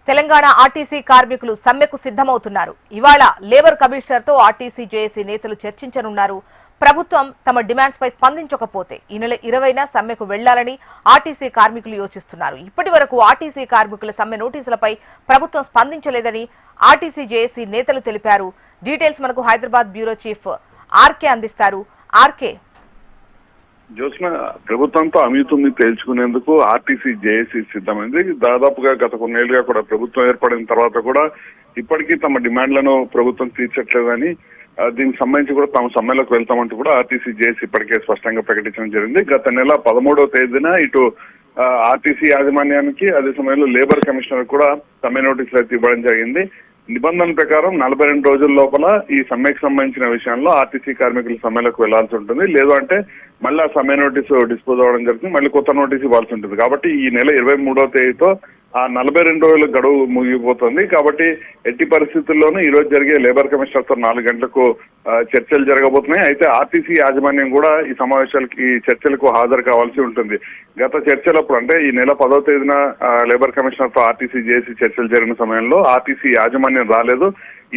Telangana RTC కార్మికులు సమ్మెకు సిద్ధమవుతున్నారు. ఇవాళ లేబర్ కమిషనర్తో ఆర్టీసీ జేఏసీ నేతలు చర్చించనున్నారు. ప్రభుత్వం తమ డిమాండ్స్ పై స్పందించకపోతే ఈ నెల 20న సమ్మెకు వెళ్లాలని ఆర్టీసీ కార్మికులు యోచిస్తున్నారు. ఇప్పటి వరకు ఆర్టీసీ కార్మికుల సమ్మె నోటీసులపై ప్రభుత్వం స్పందించలేదని ఆర్టీసీ జేఏసీ నేతలు తెలిపారు. డీటెయిల్స్ మనకు హైదరాబాద్ బ్యూరో చీఫ్ ఆర్కే అందిస్తారు. ఆర్కే, జ్యోత్స్న, ప్రభుత్వంతో అమితుని తేల్చుకునేందుకు ఆర్టీసీ జేఏసీ సిద్ధమైంది. దాదాపుగా గత కొన్నేళ్లుగా కూడా ప్రభుత్వం ఏర్పడిన తర్వాత కూడా ఇప్పటికీ తమ డిమాండ్లను ప్రభుత్వం తీర్చట్లేదని, దీనికి సంబంధించి కూడా తాము సమ్మెలోకి వెళ్తామంటూ కూడా ఆర్టీసీ జేఏసీ ఇప్పటికే స్పష్టంగా ప్రకటించడం జరిగింది. గత నెల 13వ తేదీన ఇటు ఆర్టీసీ యాజమాన్యానికి, అదే సమయంలో లేబర్ కమిషనర్ కూడా సమ్మె నోటీసులు అయితే ఇవ్వడం జరిగింది. నిబంధన ప్రకారం 42 రోజుల లోపల ఈ సమ్మెకు సంబంధించిన విషయంలో ఆర్టీసీ కార్మికులు సమ్మెలకు వెళ్లాల్సి ఉంటుంది. లేదు అంటే మళ్ళీ ఆ సమ్మె నోటీసు డిస్పోజ్ అవ్వడం జరుగుతుంది, మళ్ళీ కొత్త నోటీసు ఇవ్వాల్సి ఉంటుంది. కాబట్టి ఈ నెల 23వ తేదీతో ఆ 42 రోజుల గడువు ముగిపోతుంది. కాబట్టి ఎట్టి పరిస్థితుల్లోనూ ఈ రోజు జరిగే లేబర్ కమిషనర్ తో 4 గంటలకు చర్చలు జరగబోతున్నాయి. అయితే ఆర్టీసీ యాజమాన్యం కూడా ఈ సమావేశాలకి చర్చలకు హాజరు కావాల్సి ఉంటుంది. గత చర్చలప్పుడు అంటే ఈ నెల 10వ తేదీన లేబర్ కమిషనర్ తో ఆర్టీసీ జేఏసీ చర్చలు జరిగిన సమయంలో ఆర్టీసీ యాజమాన్యం రాలేదు.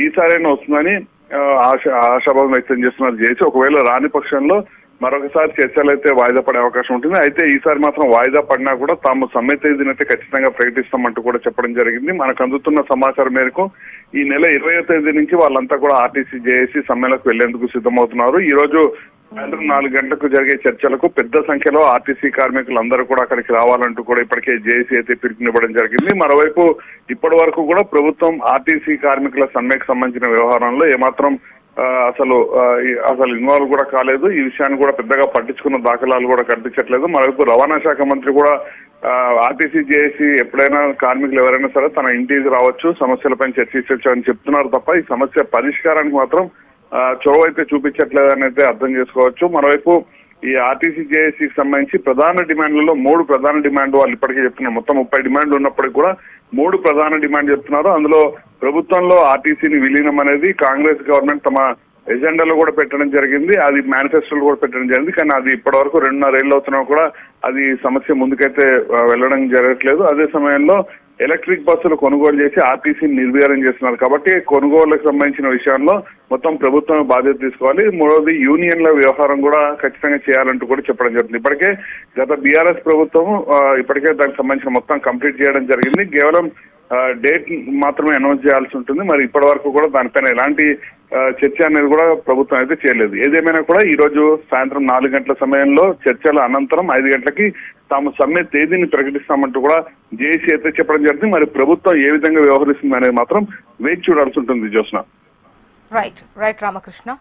ఈసారైనా వస్తుందని ఆశాభావం వ్యక్తం చేస్తున్నారు జేఏసీ. ఒకవేళ రాని పక్షంలో మరొకసారి చర్చలు అయితే వాయిదా పడే అవకాశం ఉంటుంది. అయితే ఈసారి మాత్రం వాయిదా పడినా కూడా తాము సమ్మె తేదీనైతే ఖచ్చితంగా ప్రకటిస్తామంటూ కూడా చెప్పడం జరిగింది. మనకు అందుతున్న సమాచారం మేరకు ఈ నెల 20వ తేదీ నుంచి వాళ్ళంతా కూడా ఆర్టీసీ జేఏసీ సమ్మెలకు వెళ్లేందుకు సిద్ధమవుతున్నారు. ఈ రోజు సాయంత్రం 4 గంటలకు జరిగే చర్చలకు పెద్ద సంఖ్యలో ఆర్టీసీ కార్మికులందరూ కూడా అక్కడికి రావాలంటూ కూడా ఇప్పటికే జేఏసీ అయితే పిలుపునివ్వడం జరిగింది. మరోవైపు ఇప్పటి వరకు కూడా ప్రభుత్వం ఆర్టీసీ కార్మికుల సమ్మెకు సంబంధించిన వ్యవహారంలో ఏమాత్రం అసలు ఇన్వాల్వ్ కూడా కాలేదు. ఈ విషయాన్ని కూడా పెద్దగా పట్టించుకున్న దాఖలాలు కూడా కనిపించట్లేదు. మరోవైపు రవాణా శాఖ మంత్రి కూడా ఆర్టీసీ జేఏసీ ఎప్పుడైనా కార్మికులు ఎవరైనా సరే తన ఇంటికి రావచ్చు, సమస్యలపై చర్చించవచ్చు అని చెప్తున్నారు తప్ప ఈ సమస్య పరిష్కారానికి మాత్రం చొరవ అయితే చూపించట్లేదని అయితే అర్థం చేసుకోవచ్చు. మరోవైపు ఈ ఆర్టీసీ జేఏసీకి సంబంధించి ప్రధాన డిమాండ్లలో 3 ప్రధాన డిమాండ్ వాళ్ళు ఇప్పటికే చెప్తున్నారు. మొత్తం 30 డిమాండ్లు ఉన్నప్పటికీ కూడా 3 ప్రధాన డిమాండ్ చెప్తున్నారు. అందులో ప్రభుత్వంలో ఆర్టీసీని విలీనం అనేది కాంగ్రెస్ గవర్నమెంట్ తమ ఎజెండాలో కూడా పెట్టడం జరిగింది, అది మేనిఫెస్టోలో కూడా పెట్టడం జరిగింది. కానీ అది ఇప్పటి వరకు 2.5 ఏళ్ళు అవుతున్నా కూడా అది సమస్య ముందుకైతే వెళ్ళడం జరగట్లేదు. అదే సమయంలో ఎలక్ట్రిక్ బస్సులు కొనుగోలు చేసి ఆర్టీసీని నిర్వీర్యం చేస్తున్నారు. కాబట్టి కొనుగోలుకు సంబంధించిన విషయంలో మొత్తం ప్రభుత్వం బాధ్యత తీసుకోవాలి. మూడవది యూనియన్ల వ్యవహారం కూడా ఖచ్చితంగా చేయాలంటూ కూడా చెప్పడం జరుగుతుంది. ఇప్పటికే గత బీఆర్ఎస్ ప్రభుత్వం ఇప్పటికే దానికి సంబంధించిన మొత్తం కంప్లీట్ చేయడం జరిగింది. కేవలం డేట్ మాత్రమే అనౌన్స్ చేయాల్సి ఉంటుంది. మరి ఇప్పటి వరకు కూడా దానిపైన ఎలాంటి చర్చ అనేది కూడా ప్రభుత్వం అయితే చేయలేదు. ఏదేమైనా కూడా ఈ రోజు సాయంత్రం 4 గంటల సమయంలో చర్చల అనంతరం 5 గంటలకి తాము సమ్మె తేదీని ప్రకటిస్తామంటూ కూడా జేఏసీ అయితే చెప్పడం జరిగింది. మరి ప్రభుత్వం ఏ విధంగా వ్యవహరిస్తుంది అనేది మాత్రం వేచి చూడాల్సి ఉంటుంది. జ్యోత్స్న. రైట్ రామకృష్ణ.